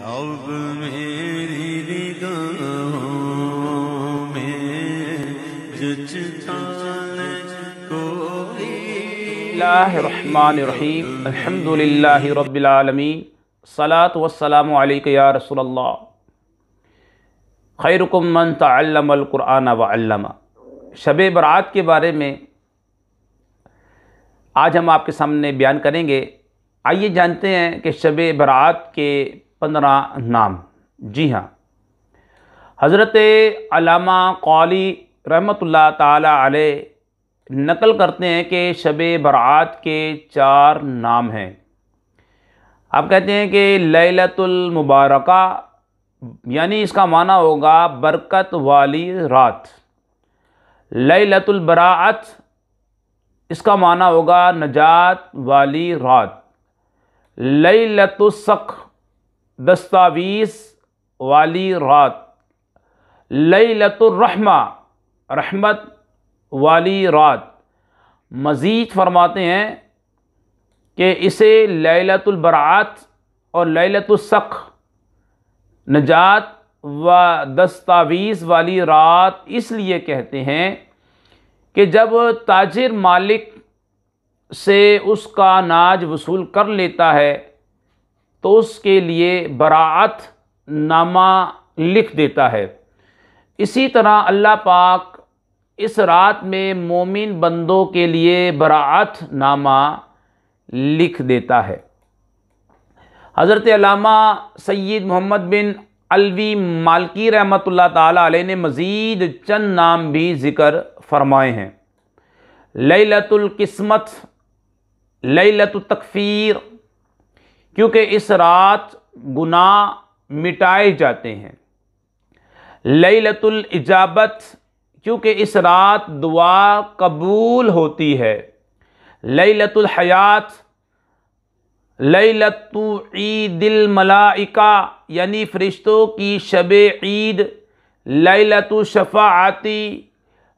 अब मेरी निगाहों में जचता कोई। बिस्मिल्लाहिर्रहमानिर्रहीम अल्हम्दुलिल्लाहि रब्बिल आलमीन सलातु वस्सलामु अलैका या रसूलल्लाह खैरुकुम मन तअल्लमल कुरआन व अल्लमा। शब बरात के बारे में आज हम आपके सामने बयान करेंगे। आइए जानते हैं कि शब बरात के 15 नाम। जी हाँ, हज़रत अल्लामा क़ाली रहमतुल्लाह ताला अलैह नकल करते हैं कि शब बरात के 4 नाम हैं। आप कहते हैं कि लैलतुल मुबारका, यानी इसका माना होगा बरकत वाली रात। लैलतुल बराअत, इसका माना होगा नजात वाली रात। लैलतुस सख, दस्तावीज़ वाली रात। लैलतुर रहमा, रहमत वाली रात। मज़ीद फरमाते हैं कि इसे लैलतुल बराअत और लैलतुस सख, नजात व दस्तावीज़ वाली रात इसलिए कहते हैं कि जब ताजिर मालिक से उसका नाज वसूल कर लेता है तो उसके लिए बराअत नामा लिख देता है। इसी तरह अल्लाह पाक इस रात में मोमिन बंदों के लिए बराअत नामा लिख देता है। हज़रत अल्लामा सैयद मोहम्मद बिन अलवी मालकी रहमतुल्लाह ताला अलैह ने मज़ीद चंद नाम भी ज़िक्र फरमाए हैं। लैलतुल किस्मत, लैलतुल तकफ़ीर, क्योंकि इस रात गुनाह मिटाए जाते हैं। लैलतुल इजाबत, क्योंकि इस रात दुआ कबूल होती है। लैलतुल हयात, लैलतु ईदिल मलाइका, यानी फ़रिश्तों की शब ईद। लैलतु शफ़ाअती,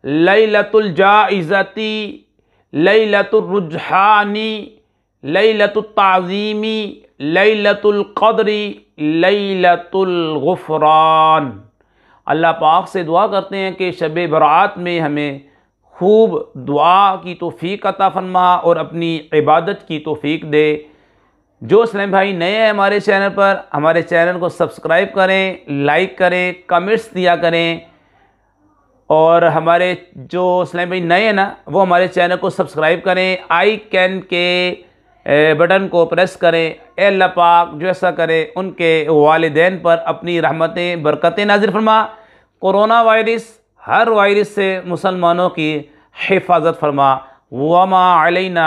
लैलतुल जाइज़ती, लैलतुल रुजहानी, लैलतुल ताज़ीमी, लैलतुल क़द्री, लैलतुल गुफ़रान। अल्लाह पाक से दुआ करते हैं कि शब बरात में हमें खूब दुआ की तौफ़ीक अता फरमा और अपनी इबादत की तौफ़ीक दे। जो इस्लामी भाई नए हैं हमारे चैनल पर, हमारे चैनल को सब्सक्राइब करें, लाइक करें, कमेंट्स दिया करें। और हमारे जो इस्लामी भाई नए हैं ना, वो हमारे चैनल को सब्सक्राइब करें, आई कैन के बटन को प्रेस करें। ए अल्लाह पाक जो ऐसा करे उनके वालिदैन पर अपनी रहमतें बरकतें नाज़िल फरमा। कोरोना वायरस, हर वायरस से मुसलमानों की हिफाजत फरमा। वमा अलैना